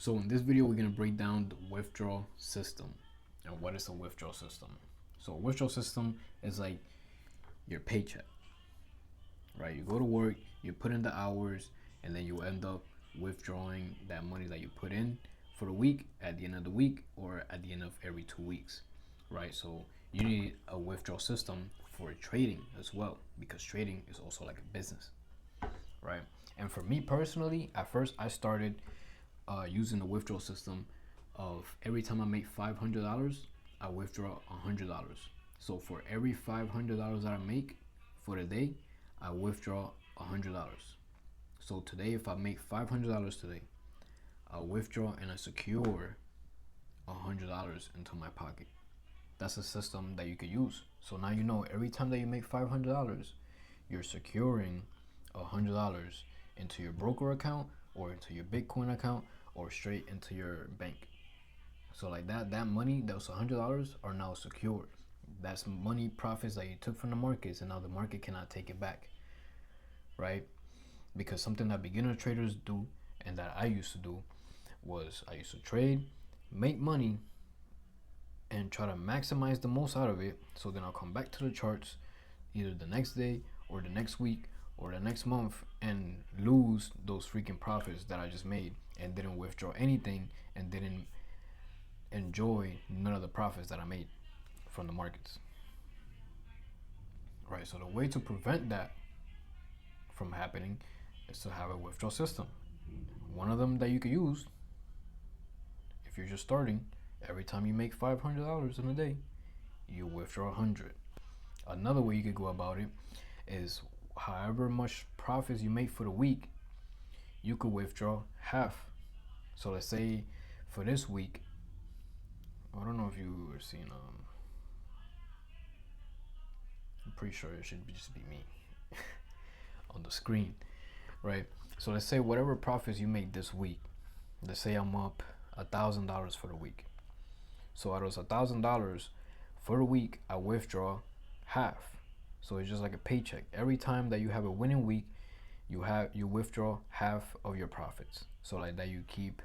So in this video, we're gonna break down the withdrawal system and what is a withdrawal system. So a withdrawal system is like your paycheck, right? You go to work, you put in the hours, and then you end up withdrawing that money that you put in for the week at the end of the week or at the end of every 2 weeks, right? So you need a withdrawal system for trading as well, because trading is also like a business, right? And for me personally, at first I started using the withdrawal system of every time I make $500, I withdraw $100. So for every $500 that I make for the day, I withdraw $100. So today, if I make $500 today, I withdraw and I secure $100 into my pocket. That's a system that you could use. So now you know every time that you make $500, you're securing $100 into your broker account or into your Bitcoin account or straight into your bank. So like that money, those $100 are now secured. That's money profits that you took from the markets, and now the market cannot take it back, right? Because something that beginner traders do and that I used to do was I used to trade, make money, and try to maximize the most out of it. So then I'll come back to the charts either the next day or the next week or the next month and lose those freaking profits that I just made and didn't withdraw anything and didn't enjoy none of the profits that I made from the markets. Right, so the way to prevent that from happening is to have a withdrawal system. One of them that you could use if you're just starting, every time you make $500 in a day, you withdraw 100. Another way you could go about it is however much profits you make for the week, you could withdraw half. So let's say for this week, I don't know if you were seeing, I'm pretty sure it should just be me on the screen, right? So let's say whatever profits you make this week, let's say I'm up $1,000 for the week. So out of those $1,000 for the week, I withdraw half. So it's just like a paycheck. Every time that you have a winning week, you withdraw half of your profits. So like that, you keep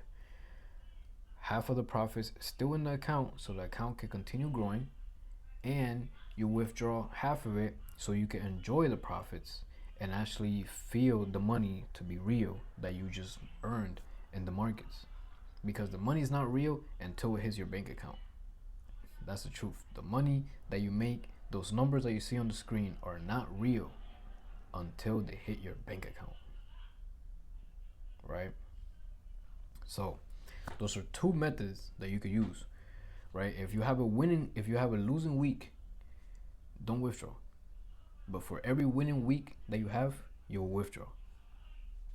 half of the profits still in the account, so the account can continue growing, and you withdraw half of it so you can enjoy the profits and actually feel the money to be real that you just earned in the markets. Because the money is not real until it hits your bank account. That's the truth. The money that you make, those numbers that you see on the screen, are not real until they hit your bank account, right? So those are two methods that you could use, right? If you have a losing week, don't withdraw. But for every winning week that you have, you'll withdraw,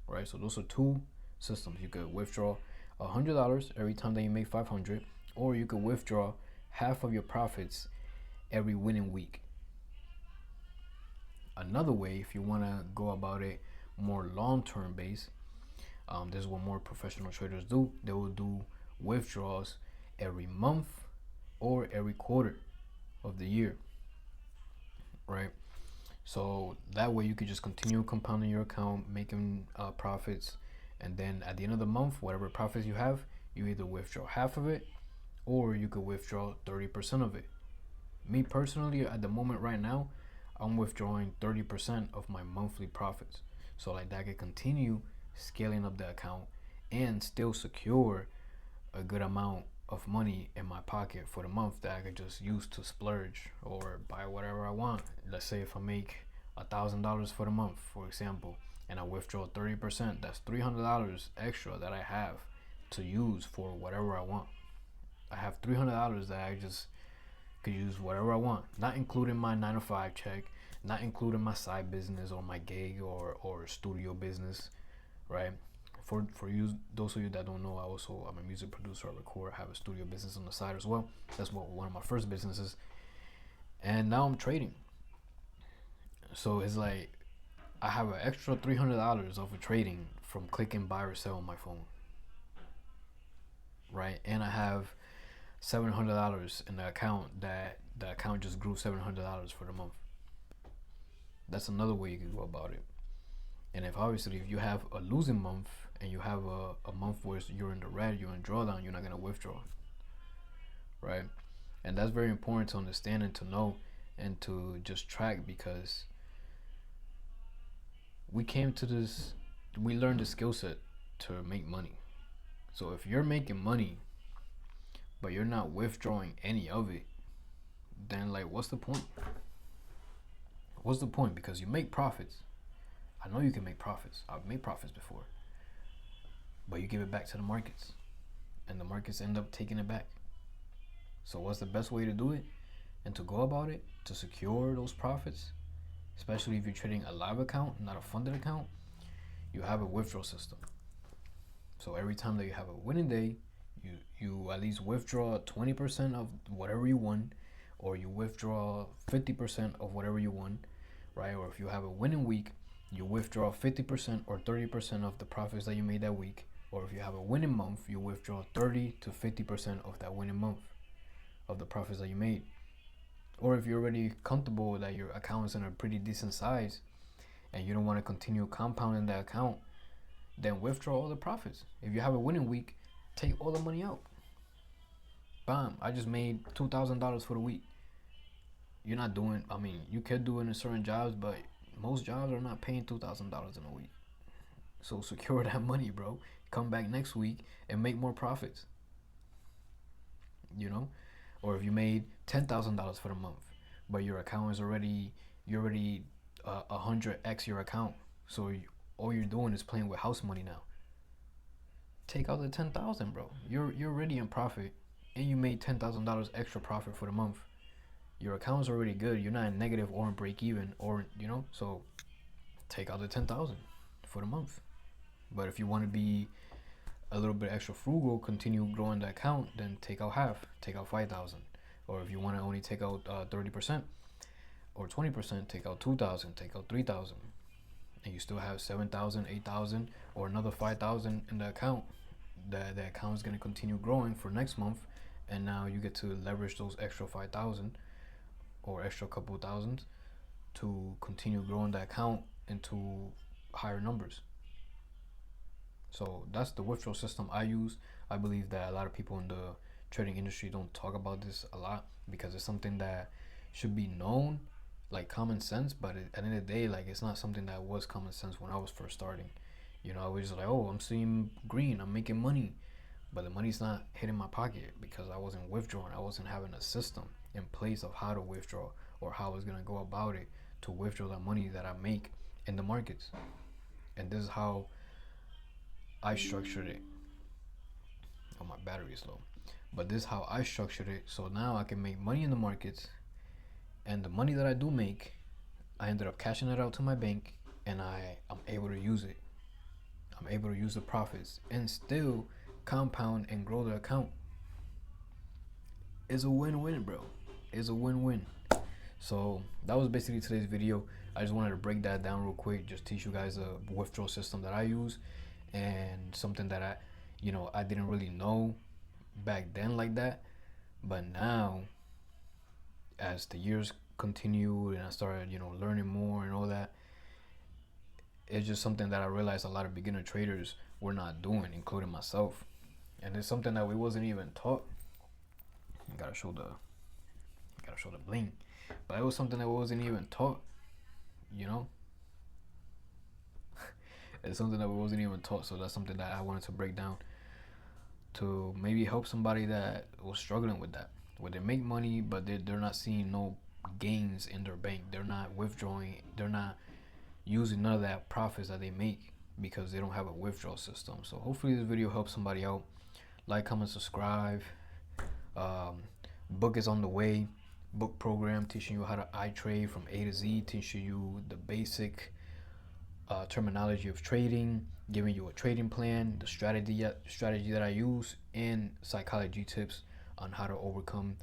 right? So those are two systems. You could withdraw $100 every time that you make 500, or you could withdraw half of your profits every winning week. Another way, if you want to go about it more long-term base, this is what more professional traders do. They will do withdrawals every month or every quarter of the year, right? So that way you could just continue compounding your account, making profits, and then at the end of the month, whatever profits you have, you either withdraw half of it or you could withdraw 30% of it. Me personally, at the moment right now, I'm withdrawing 30% of my monthly profits. So like that, I could continue scaling up the account and still secure a good amount of money in my pocket for the month that I could just use to splurge or buy whatever I want. Let's say if I make $1,000 for the month, for example, and I withdraw 30%, that's $300 extra that I have to use for whatever I want. I have $300 that I just could use whatever I want, not including my 9 to 5 check, not including my side business or my gig or studio business, right? For you, those of you that don't know, I'm a music producer. I record. I have a studio business on the side as well. That's one of my first businesses, and now I'm trading. So it's like I have an extra $300 off of trading from clicking buy or sell on my phone, right? And I have $700 in the account that the account just grew $700 for the month. That's another way you can go about it. And if you have a losing month and you have a month where you're in the red, you're in drawdown, you're not gonna withdraw, right? And that's very important to understand and to know and to just track, because we learned the skill set to make money. So if you're making money but you're not withdrawing any of it, then like what's the point? What's the point? Because you make profits. I know you can make profits. I've made profits before. But you give it back to the markets, and the markets end up taking it back. So what's the best way to do it and to go about it to secure those profits? Especially if you're trading a live account, not a funded account, you have a withdrawal system. So every time that you have a winning day, you at least withdraw 20% of whatever you won, or you withdraw 50% of whatever you won, right? Or if you have a winning week, you withdraw 50% or 30% of the profits that you made that week. Or if you have a winning month, you withdraw 30 to 50% of that winning month of the profits that you made. Or if you're already comfortable that your account is in a pretty decent size and you don't want to continue compounding that account, then withdraw all the profits. If you have a winning week, take all the money out. Bam, I just made $2,000 for the week. You're not doing, I mean, you could do it in certain jobs, but most jobs are not paying $2,000 in a week. So secure that money, bro. Come back next week and make more profits. You know? Or if you made $10,000 for the month, but your account is already, you're already 100x your account. So all you're doing is playing with house money now. Take out the 10,000, bro. You're already in profit, and you made $10,000 extra profit for the month. Your account's already good. You're not in negative or in break even, or you know. So take out the 10,000 for the month. But if you want to be a little bit extra frugal, continue growing the account, then take out half. Take out 5,000. Or if you want to only take out 30% or 20%, take out 2,000. Take out 3,000. And you still have 7,000, 8,000, or another 5,000 in the account. The account is going to continue growing for next month, and now you get to leverage those extra 5,000 or extra couple thousands to continue growing the account into higher numbers. So that's the withdrawal system I use. I believe that a lot of people in the trading industry don't talk about this a lot because it's something that should be known, like common sense, but at the end of the day, like it's not something that was common sense when I was first starting. You know, I was just like, oh, I'm seeing green, I'm making money, but the money's not hitting my pocket because I wasn't withdrawing. I wasn't having a system in place of how to withdraw or how I was gonna go about it to withdraw the money that I make in the markets. And this is how I structured it. Oh, my battery is low. But this is how I structured it. So now I can make money in the markets, and the money that I do make, I ended up cashing it out to my bank, and I'm able to use it. I'm able to use the profits and still compound and grow the account. It's a win-win, bro. It's a win-win. So that was basically today's video. I just wanted to break that down real quick, just teach you guys a withdrawal system that I use, and something that I didn't really know back then like that. But now, as the years continued and I started, learning more and all that, it's just something that I realized a lot of beginner traders were not doing, including myself. And it's something that we wasn't even taught. You gotta show the bling. But it was something that wasn't even taught, It's something that we wasn't even taught. So that's something that I wanted to break down to maybe help somebody that was struggling with that, where they make money but they're not seeing no gains in their bank. They're not withdrawing. They're not using none of that profits that they make because they don't have a withdrawal system. So hopefully this video helps somebody out. Like, comment, subscribe. Book is on the way. Book program teaching you how to iTrade from A to Z, teaching you the basic terminology of trading, giving you a trading plan, the strategy that I use, and psychology tips on how to overcome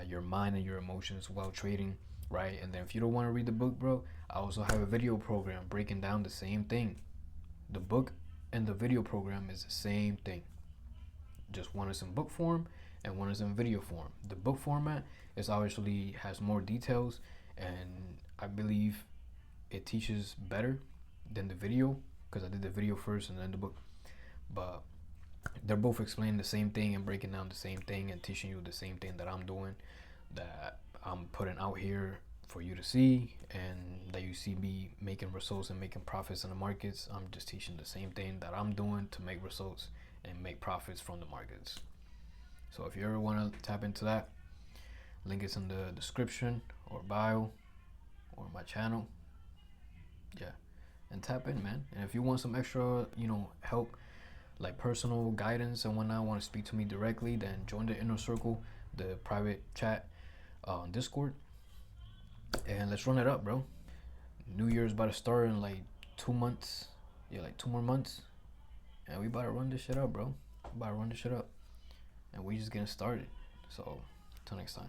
your mind and your emotions while trading, right? And then if you don't want to read the book, bro, I also have a video program breaking down the same thing. The book and the video program is the same thing. Just one is in book form and one is in video form. The book format is obviously has more details, and I believe it teaches better than the video because I did the video first and then the book. but they're both explaining the same thing and breaking down the same thing and teaching you the same thing that I'm doing, that I'm putting out here for you to see, and that you see me making results and making profits in the markets. I'm just teaching the same thing that I'm doing to make results and make profits from the markets. So if you ever want to tap into that, link is in the description or bio or my channel. Yeah, and tap in, man. And if you want some extra, help, like personal guidance and whatnot, want to speak to me directly, then join the inner circle, the private chat on Discord, and let's run it up, bro. New Year's about to start in like 2 months. Yeah, like 2 more months, and we about to run this shit up, bro. We about to run this shit up, and we just getting started. So, till next time.